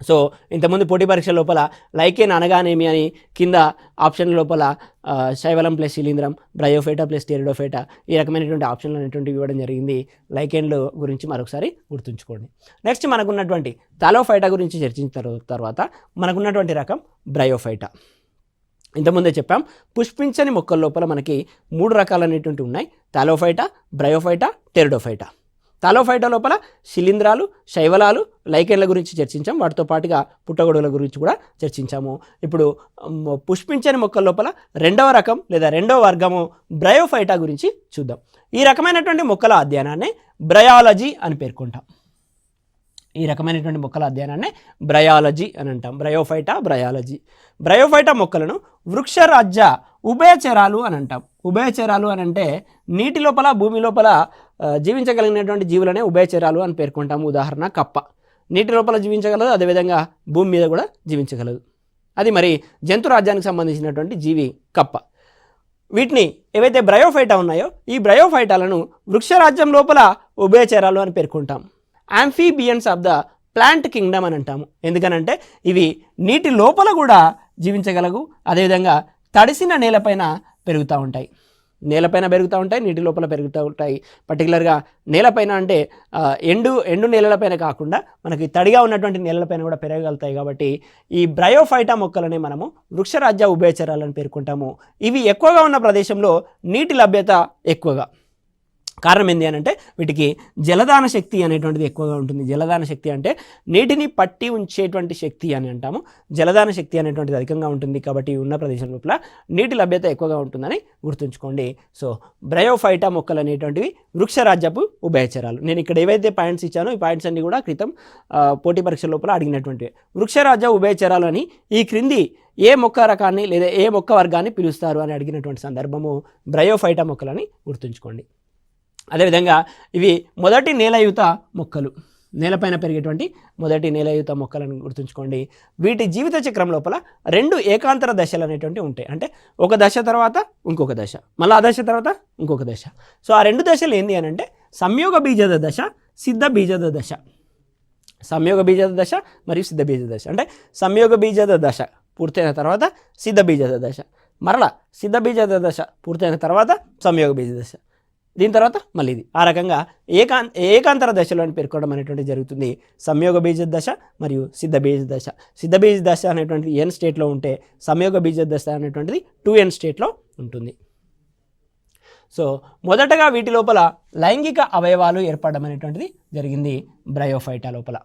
సో ఇంతకుముందు పోటీ పరీక్ష లోపల లైకేన్ అనగానేమి అని కింద ఆప్షన్ లోపల శైవలం ప్లస్ శిలీంధ్రం, బ్రయోఫైటా ప్లస్ టెరిడోఫైటా ఈ రకమైనటువంటి ఆప్షన్లు అనేటువంటివి ఇవ్వడం జరిగింది. లైకేన్ల గురించి మరొకసారి గుర్తుంచుకోండి. నెక్స్ట్ మనకున్నటువంటి థాలోఫైటా గురించి చర్చించిన తర్వాత మనకున్నటువంటి రకం బ్రయోఫైటా. ఇంతకుముందే చెప్పాం, పుష్పించని మొక్కల లోపల మనకి 3 రకాలు అనేటువంటి ఉన్నాయి, థాలోఫైటా, బ్రయోఫైటా, టెరిడోఫైటా. థాలోఫైటా లోపల శిలీంధ్రాలు, శైవలాలు, లైకేన్ల గురించి చర్చించాం, వాటితో పాటుగా పుట్టగొడుగుల గురించి కూడా చర్చించాము. ఇప్పుడు పుష్పించని మొక్కల లోపల 2వ రకం లేదా 2వ వర్గము బ్రయోఫైటా గురించి చూద్దాం. ఈ రకమైనటువంటి మొక్కల అధ్యయనాన్ని బ్రయాలజీ అని పేర్కొంటాం. ఈ రకమైనటువంటి మొక్కల అధ్యయనాన్ని బ్రయాలజీ అని అంటాం. బ్రయాలజీ. బ్రయోఫైటా మొక్కలను వృక్షరాజ్య ఉభయచరాలు అని అంటాం. ఉభయచరాలు అని అంటే నీటి లోపల భూమి లోపల జీవించగలిగినటువంటి జీవులనే ఉభయచరాలు అని పేర్కొంటాము. ఉదాహరణ కప్ప నీటి లోపల జీవించగలదు, అదేవిధంగా భూమి మీద కూడా జీవించగలదు. అది మరి జంతు రాజ్యానికి సంబంధించినటువంటి జీవి కప్ప. వీటిని ఏవైతే బ్రయోఫైటా ఉన్నాయో ఈ బ్రయోఫైటాలను వృక్షరాజ్యం లోపల ఉభయచరాలు అని పేర్కొంటాం. Amphibians of the plant kingdom అని అంటాము. ఎందుకనంటే ఇవి నీటి లోపల కూడా జీవించగలవు, అదేవిధంగా తడిసిన నేలపైన పెరుగుతూ ఉంటాయి. నేలపైన పెరుగుతూ ఉంటాయి, నీటి లోపల పెరుగుతూ ఉంటాయి. పర్టికులర్గా నేలపైన అంటే ఎండు నేలలపైన కాకుండా మనకి తడిగా ఉన్నటువంటి నేలలపైన కూడా పెరగగలుగుతాయి. కాబట్టి ఈ బ్రయోఫైటా మొక్కలని మనము వృక్షరాజ్య ఉభయచరాలను పేర్కొంటాము. ఇవి ఎక్కువగా ఉన్న ప్రదేశంలో నీటి లభ్యత ఎక్కువగా. కారణం ఏంటి అని అంటే వీటికి జలదాన శక్తి అనేటువంటిది ఎక్కువగా ఉంటుంది. జలదాన శక్తి అంటే నీటిని పట్టి ఉంచేటువంటి శక్తి అని అంటాము. జలదాన శక్తి అనేటువంటిది అధికంగా ఉంటుంది. కాబట్టి ఉన్న ప్రదేశం లోపల నీటి లభ్యత ఎక్కువగా ఉంటుందని గుర్తుంచుకోండి. సో బ్రయోఫైటా మొక్కలు అనేటువంటివి వృక్షరాజ్యపు ఉభయచరాలు. నేను ఇక్కడ ఏవైతే పాయింట్స్ ఇచ్చానో ఈ పాయింట్స్ అన్ని కూడా క్రితం పోటీ పరీక్షల లోపల అడిగినటువంటివి. వృక్షరాజ్య ఉభయచరాలు అని ఈ క్రింది ఏ మొక్క రకాన్ని లేదా ఏ మొక్క వర్గాన్ని పిలుస్తారు అని అడిగినటువంటి సందర్భము బ్రయోఫైటా మొక్కలని గుర్తుంచుకోండి. అదేవిధంగా ఇవి మొదటి నేలయుత మొక్కలు, నేలపైన పెరిగేటువంటి మొదటి నేలయుత మొక్కలను గుర్తుంచుకోండి. వీటి జీవిత చక్రం లోపల 2 ఏకాంతర దశలు అనేటువంటివి ఉంటాయి. అంటే ఒక దశ తర్వాత ఇంకొక దశ, మళ్ళీ ఆ దశ తర్వాత ఇంకొక దశ. సో ఆ 2 దశలు ఏంటి అని అంటే సంయోగ బీజద దశ, సిద్ధ బీజద దశ. సంయోగ బీజద దశ మరియు సిద్ధ బీజద దశ. అంటే సంయోగ బీజద దశ పూర్తయిన తర్వాత సిద్ధ బీజద దశ, మరలా సిద్ధ బీజద దశ పూర్తయిన తర్వాత సంయోగ బీజ దశ, దీని తర్వాత మళ్ళీ ఇది. ఆ రకంగా ఏకాంతర దశలో అని పేర్కొనడం అనేటువంటిది జరుగుతుంది. సంయోగ బీజ దశ మరియు సిద్ధ బీజ దశ. సిద్ధ బీజ దశ అనేటువంటిది ఎన్ స్టేట్లో ఉంటే సంయోగ బీజ దశ అనేటువంటిది 2n స్టేట్లో ఉంటుంది. సో మొదటగా వీటి లోపల లైంగిక అవయవాలు ఏర్పడడం అనేటువంటిది జరిగింది బ్రయోఫైటా లోపల.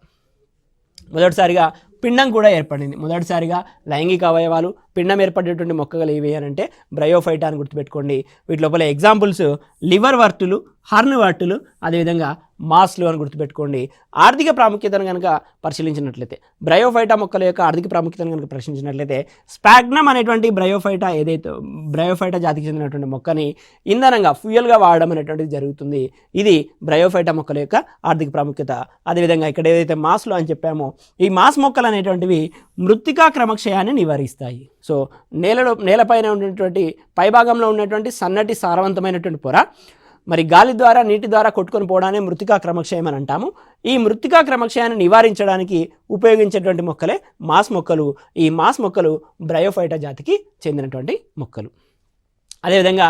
మొదటిసారిగా పిండం కూడా ఏర్పడింది. మొదటిసారిగా లైంగిక అవయవాలు పిండం ఏర్పడేటువంటి మొక్కలు ఏవి అని అంటే బ్రయోఫైటా అని గుర్తుపెట్టుకోండి. వీటి లోపల ఎగ్జాంపుల్స్ లివర్ వర్టులు, హార్న్ వర్టులు, అదేవిధంగా మాస్లు అని గుర్తుపెట్టుకోండి. ఆర్థిక ప్రాముఖ్యతను కనుక పరిశీలించినట్లయితే బ్రయోఫైటా మొక్కల యొక్క ఆర్థిక ప్రాముఖ్యతను కనుక పరిశీలించినట్లయితే స్పాగ్నమ్ అనేటువంటి బ్రయోఫైటా జాతికి చెందినటువంటి మొక్కని ఇంధనంగా ఫ్యూయల్గా వాడడం అనేటువంటిది జరుగుతుంది. ఇది బ్రయోఫైటా మొక్కల యొక్క ఆర్థిక ప్రాముఖ్యత. అదేవిధంగా ఇక్కడ ఏదైతే మాస్లు అని చెప్పామో ఈ మాస్ మొక్కలు అనేటువంటివి మృత్తికా క్రమక్షయాన్ని నివారిస్తాయి. సో నేలపైన ఉన్నటువంటి పైభాగంలో ఉన్నటువంటి సన్నటి సారవంతమైనటువంటి పొర మరి గాలి ద్వారా నీటి ద్వారా కొట్టుకొని పోవడాన్ని మృత్తికా క్రమక్షయం అని అంటాము. ఈ మృత్తికా క్రమక్షయాన్ని నివారించడానికి ఉపయోగించేటువంటి మొక్కలే మాస్ మొక్కలు. ఈ మాస్ మొక్కలు బ్రయోఫైటా జాతికి చెందినటువంటి మొక్కలు. అదేవిధంగా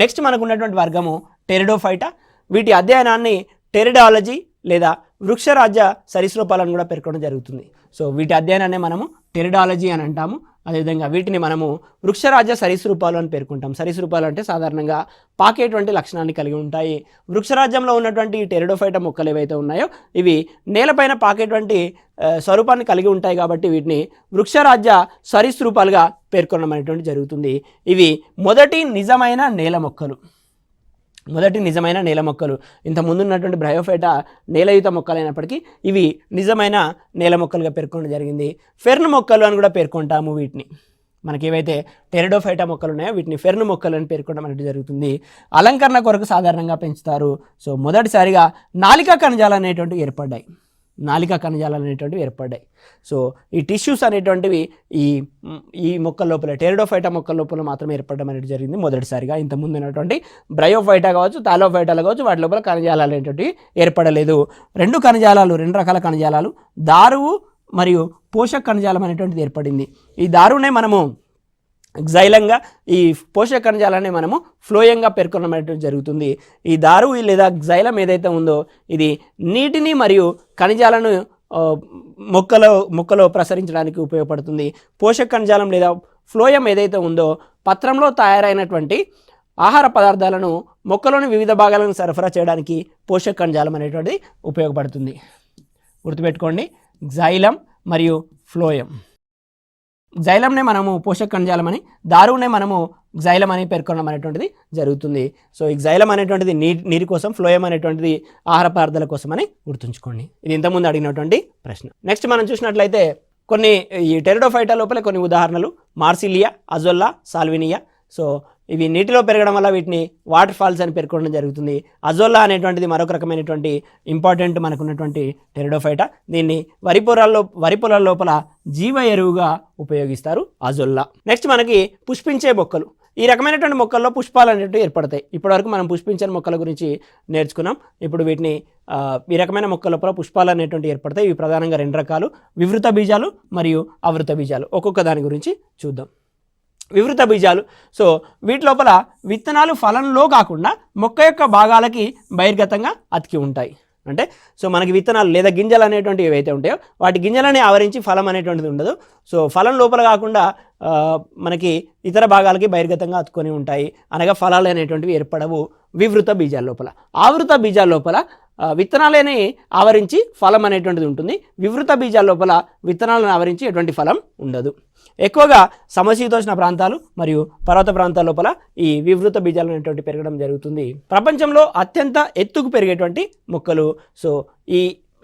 నెక్స్ట్ మనకు ఉన్నటువంటి వర్గము టెరిడోఫైటా. వీటి అధ్యయనాన్ని టెరిడాలజీ లేదా వృక్షరాజ్య సరీసృపాలను కూడా పేర్కొనడం జరుగుతుంది. సో వీటి అధ్యయనాన్ని మనము టెరిడాలజీ అని అంటాము. అదేవిధంగా వీటిని మనము వృక్షరాజ్య సరీసృపాలు అని పేర్కొంటాం. సరీసృపాలు అంటే సాధారణంగా పాకేటువంటి లక్షణాన్ని కలిగి ఉంటాయి. వృక్షరాజ్యంలో ఉన్నటువంటి టెరిడోఫైటా మొక్కలు ఏవైతే ఉన్నాయో ఇవి నేలపైన పాకేటువంటి స్వరూపాన్ని కలిగి ఉంటాయి. కాబట్టి వీటిని వృక్షరాజ్య సరీసృపాలుగా పేర్కొనడం అనేటువంటి జరుగుతుంది. ఇవి మొదటి నిజమైన నేల మొక్కలు. ఇంత ముందున్నటువంటి బ్రయోఫైటా నేలయుత మొక్కలు అయినప్పటికీ ఇవి నిజమైన నేల మొక్కలుగా పేర్కొనడం జరిగింది. ఫెర్న్ మొక్కలు అని కూడా పేర్కొంటాము వీటిని. మనకి ఏవైతే టెరిడోఫైటా మొక్కలు ఉన్నాయో వీటిని ఫెర్న్ మొక్కలు అని పేర్కొనడం అనేది జరుగుతుంది. అలంకరణ కొరకు సాధారణంగా పెంచుతారు. సో మొదటిసారిగా నాలికా కణజాలు అనేటువంటివి ఏర్పడ్డాయి. సో ఈ టిష్యూస్ అనేటువంటివి ఈ మొక్కల లోపల టెరిడోఫైటా మొక్కల లోపల మాత్రమే ఏర్పడడం అనేది జరిగింది మొదటిసారిగా. ఇంతకుముందు ఉన్నటువంటి బ్రయోఫైటా కావచ్చు, థాలోఫైటాలు కావచ్చు, వాటి లోపల కణజాలాలు అనేటువంటివి ఏర్పడలేదు. 2 రకాల కణజాలాలు దారువు మరియు పోషక కణజాలం అనేటువంటిది ఏర్పడింది. ఈ దారువునే మనము గ్జైలంగా, ఈ పోషక కణజాలాన్ని మనము ఫ్లోయంగా పేర్కొనడం అనేటువంటి జరుగుతుంది. ఈ దారువు లేదా గ్జైలం ఏదైతే ఉందో ఇది నీటిని మరియు ఖనిజాలను మొక్కలో ప్రసరించడానికి ఉపయోగపడుతుంది. పోషక కణజాలం లేదా ఫ్లోయం ఏదైతే ఉందో పత్రంలో తయారైనటువంటి ఆహార పదార్థాలను మొక్కలోని వివిధ భాగాలను సరఫరా చేయడానికి పోషక కణజాలం అనేటువంటిది ఉపయోగపడుతుంది. గుర్తుపెట్టుకోండి, గ్జైలం మరియు ఫ్లోయం. గ్జైలంనే మనము పోషక కణజాలం అని, దారువునే మనము గ్జైలం అని పేర్కొనడం అనేటువంటిది జరుగుతుంది. సో ఈ గ్జైలం అనేటువంటిది నీటి కోసం, ఫ్లోయం అనేటువంటిది ఆహార పదార్థాల కోసం అని గుర్తుంచుకోండి. ఇది ఇంతకుముందు అడిగినటువంటి ప్రశ్న. నెక్స్ట్ మనం చూసినట్లయితే ఈ టెరిడోఫైటా లోపల కొన్ని ఉదాహరణలు మార్సిలియా, అజొల్లా, సాల్వినియా. సో ఇవి నీటిలో పెరగడం వల్ల వీటిని వాటర్ ఫాల్స్ అని పేర్కొనడం జరుగుతుంది. అజోల్లా అనేటువంటిది మరొక రకమైనటువంటి ఇంపార్టెంట్ మనకున్నటువంటి టెరిడోఫైటా. దీన్ని వరి పొలాల లోపల జీవ ఎరువుగా ఉపయోగిస్తారు అజోల్లా. నెక్స్ట్ మనకి పుష్పించే మొక్కలు. ఈ రకమైనటువంటి మొక్కల్లో పుష్పాలు అనేటివి ఏర్పడతాయి. ఇప్పటివరకు మనం పుష్పించని మొక్కల గురించి నేర్చుకున్నాం. ఇప్పుడు వీటిని ఈ రకమైన మొక్కల లోపల పుష్పాలు అనేటువంటి ఏర్పడతాయి. ఇవి ప్రధానంగా 2 రకాలు, వివృత బీజాలు మరియు అవృత బీజాలు. ఒక్కొక్క దాని గురించి చూద్దాం. వివృత బీజాలు. సో వీటి లోపల విత్తనాలు ఫలంలో కాకుండా మొక్క యొక్క భాగాలకి బహిర్గతంగా అతికి ఉంటాయి. అంటే సో మనకి విత్తనాలు లేదా గింజలు అనేటువంటివి ఏవైతే ఉంటాయో వాటి గింజలని ఆవరించి ఫలం అనేటువంటిది ఉండదు. సో ఫలం లోపల కాకుండా మనకి ఇతర భాగాలకి బహిర్గతంగా అతుక్కొని ఉంటాయి, అనగా ఫలాలు అనేటువంటివి ఏర్పడవు వివృత బీజాల లోపల. ఆవృత బీజాల లోపల విత్తనాలని ఆవరించి ఫలం అనేటువంటిది ఉంటుంది. వివృత బీజాల లోపల విత్తనాలను ఆవరించి ఎటువంటి ఫలం ఉండదు. ఎక్కువగా సమశీతోష్ణ ప్రాంతాలు మరియు పర్వత ప్రాంతాల లోపల ఈ వివృత బీజాలు అనేటువంటి పెరగడం జరుగుతుంది. ప్రపంచంలో అత్యంత ఎత్తుకు పెరిగేటువంటి మొక్కలు. సో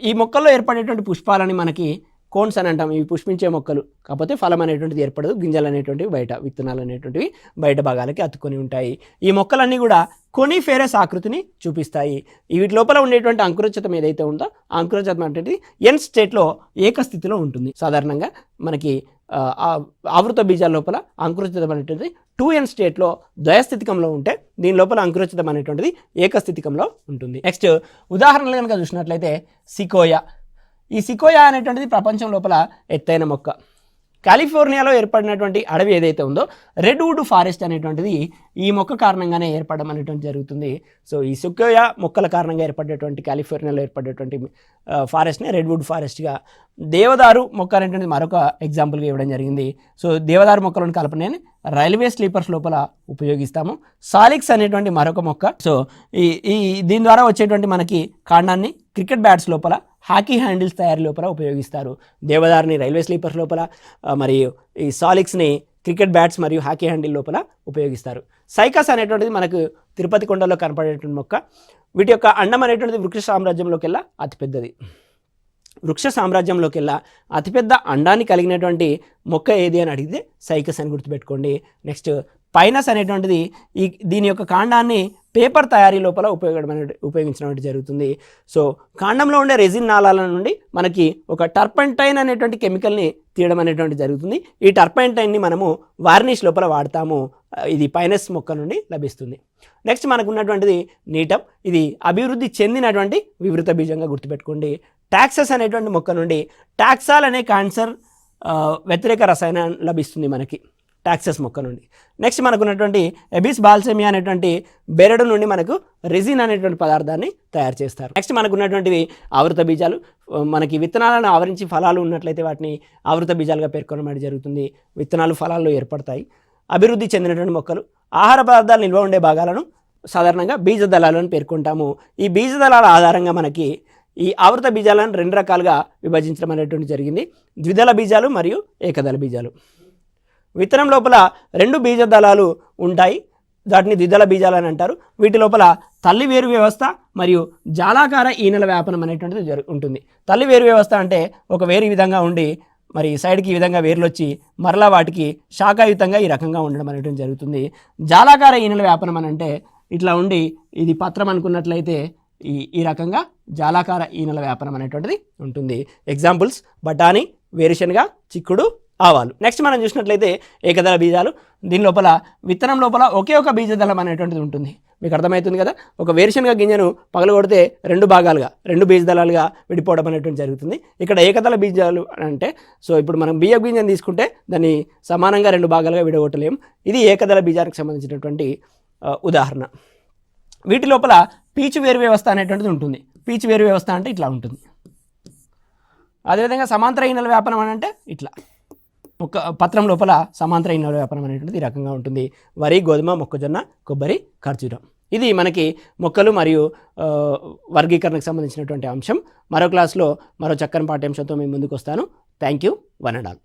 ఈ మొక్కల్లో ఏర్పడేటువంటి పుష్పాలని మనకి కోన్స్ అని అంటాం. ఇవి పుష్పించే మొక్కలు, కాకపోతే ఫలం అనేటువంటిది ఏర్పడదు. గింజలు అనేటువంటివి బయట, విత్తనాలు అనేటువంటివి బయట భాగాలకి అతుక్కొని ఉంటాయి. ఈ మొక్కలన్నీ కూడా కొనిఫెరస్ ఆకృతిని చూపిస్తాయి. వీటి లోపల ఉండేటువంటి అంకురోత్సతం ఏదైతే ఉందో ఆ అంకురోత్సతం అనేటువంటిది ఎన్ స్టేట్లో ఏకస్థితిలో ఉంటుంది. సాధారణంగా మనకి ఆవృత బీజాల లోపల అంకురోత్సతం అనేటువంటిది 2n స్టేట్లో ద్వయస్థితికంలో ఉంటే దీని లోపల అంకురోత్సతం అనేటువంటిది ఏకస్థితికంలో ఉంటుంది. నెక్స్ట్ ఉదాహరణలు కనుక చూసినట్లయితే సికోయా. ఈ సికోయా అనేటువంటిది ప్రపంచం లోపల ఎత్తైన మొక్క. కాలిఫోర్నియాలో ఏర్పడినటువంటి అడవి ఏదైతే ఉందో రెడ్వుడ్ ఫారెస్ట్ అనేటువంటిది ఈ మొక్క కారణంగానే ఏర్పడడం అనేటువంటి జరుగుతుంది. సో ఈ సికోయా మొక్కల కారణంగా ఏర్పడేటువంటి కాలిఫోర్నియాలో ఏర్పడేటువంటి ఫారెస్ట్ని రెడ్వుడ్ ఫారెస్ట్గా, దేవదారు మొక్క అనేటువంటిది మరొక ఎగ్జాంపుల్గా ఇవ్వడం జరిగింది. సో దేవదారు మొక్కలను కలపని రైల్వే స్లీపర్స్ లోపల ఉపయోగిస్తాము. సాలిక్స్ అనేటువంటి మరొక మొక్క. సో దీని ద్వారా వచ్చేటువంటి మనకి కాండాన్ని క్రికెట్ బ్యాట్స్ లోపల, హాకీ హ్యాండిల్స్ తయారీ లోపల ఉపయోగిస్తారు. దేవదారుని రైల్వే స్లీపర్స్ లోపల, మరియు ఈ సాలిక్స్ని క్రికెట్ బ్యాట్స్ మరియు హాకీ హ్యాండిల్ లోపల ఉపయోగిస్తారు. సైకస్ అనేటువంటిది మనకు తిరుపతి కొండలో కనపడేటువంటి మొక్క. వీటి యొక్క అండం అనేటువంటిది వృక్ష సామ్రాజ్యంలోకెల్లా అతిపెద్దది. వృక్ష సామ్రాజ్యంలోకెల్లా అతిపెద్ద అండాన్ని కలిగినటువంటి మొక్క ఏది అని అడిగితే సైకస్ అని గుర్తుపెట్టుకోండి. నెక్స్ట్ పైనస్ అనేటువంటిది దీని యొక్క కాండాన్ని పేపర్ తయారీ లోపల ఉపయోగించడం జరుగుతుంది. సో కాండంలో ఉండే రెజిన్ నాళాల నుండి మనకి ఒక టర్పెంటైన్ అనేటువంటి కెమికల్ని తీయడం అనేటువంటి జరుగుతుంది. ఈ టర్పెంటైన్ని మనము వార్నిష్ లోపల వాడతాము. ఇది పైనస్ మొక్క నుండి లభిస్తుంది. నెక్స్ట్ మనకు ఉన్నటువంటిది నీటం. ఇది అభివృద్ధి చెందినటువంటి వివృత బీజంగా గుర్తుపెట్టుకోండి. టాక్సస్ అనేటువంటి మొక్క నుండి టాక్సాల్ అనే క్యాన్సర్ వ్యతిరేక రసాయనం లభిస్తుంది మనకి టాక్సస్ మొక్క నుండి. నెక్స్ట్ మనకు ఉన్నటువంటి ఎబిస్ బాల్సెమియా అనేటువంటి బెరడు నుండి మనకు రెజిన్ అనేటువంటి పదార్థాన్ని తయారు చేస్తారు. నెక్స్ట్ మనకు ఉన్నటువంటివి ఆవృత బీజాలు. మనకి విత్తనాలను ఆవరించి ఫలాలు ఉన్నట్లయితే వాటిని ఆవృత బీజాలుగా పేర్కొనడం జరుగుతుంది. విత్తనాలు ఫలాల్లో ఏర్పడతాయి. అభివృద్ధి చెందినటువంటి మొక్కలు. ఆహార పదార్థాలు నిల్వ ఉండే భాగాలను సాధారణంగా బీజదళాలను పేర్కొంటాము. ఈ బీజదళాల ఆధారంగా మనకి ఈ ఆవృత బీజాలను రెండు రకాలుగా విభజించడం అనేటువంటి జరిగింది. ద్విదళ బీజాలు మరియు ఏకదళ బీజాలు. విత్తనం లోపల రెండు బీజదళాలు ఉంటాయి, వాటిని ద్విదళ బీజాలు అని అంటారు. వీటి లోపల తల్లి వేరు వ్యవస్థ మరియు జాలాకార ఈనెల వ్యాపనం అనేటువంటిది ఉంటుంది. తల్లి వేరు వ్యవస్థ అంటే ఒక వేరు ఈ విధంగా ఉండి మరి సైడ్కి ఈ విధంగా వేర్లు వచ్చి మరలా వాటికి శాఖాయుతంగా ఈ రకంగా ఉండడం అనేటువంటి జరుగుతుంది. జాలాకార ఈనెల వ్యాపనం అని అంటే ఇట్లా ఉండి ఇది పత్రం అనుకున్నట్లయితే ఈ రకంగా జాలాకార ఈనెల వ్యాపనం అనేటువంటిది ఉంటుంది. ఎగ్జాంపుల్స్ బఠానీ, వేరుశనగ, చిక్కుడు, ఆవాలు. నెక్స్ట్ మనం చూసినట్లయితే ఏకదళ బీజాలు. దీని లోపల విత్తనం లోపల ఒకే ఒక బీజదళం అనేటువంటిది ఉంటుంది. మీకు అర్థమవుతుంది కదా. ఒక వేరుశనగ గింజను పగలగొడితే రెండు భాగాలుగా, రెండు బీజదళాలుగా విడిపోవడం అనేటువంటి జరుగుతుంది. ఇక్కడ ఏకదళ బీజాలు అంటే సో ఇప్పుడు మనం బియ్య గింజను తీసుకుంటే దాన్ని సమానంగా రెండు భాగాలుగా విడగొట్టలేం. ఇది ఏకదళ బీజానికి సంబంధించినటువంటి ఉదాహరణ. వీటి లోపల పీచు వేరు వ్యవస్థ అనేటువంటిది ఉంటుంది. పీచు వేరు వ్యవస్థ అంటే ఇట్లా ఉంటుంది. అదేవిధంగా సమాంతర ఈనెల వ్యాపనం అని అంటే ఇట్లా ఒక పత్రం లోపల సమాంతర ఈనెల వ్యాపనం అనేటువంటిది ఈ రకంగా ఉంటుంది. వరి, గోధుమ, మొక్కజొన్న, కొబ్బరి, ఖర్జూరం. ఇది మనకి మొక్కలు మరియు వర్గీకరణకు సంబంధించినటువంటి అంశం. మరో క్లాస్లో మరో చక్కని పాఠ్యాంశంతో మేము ముందుకు వస్తాను. Thank you. One and all.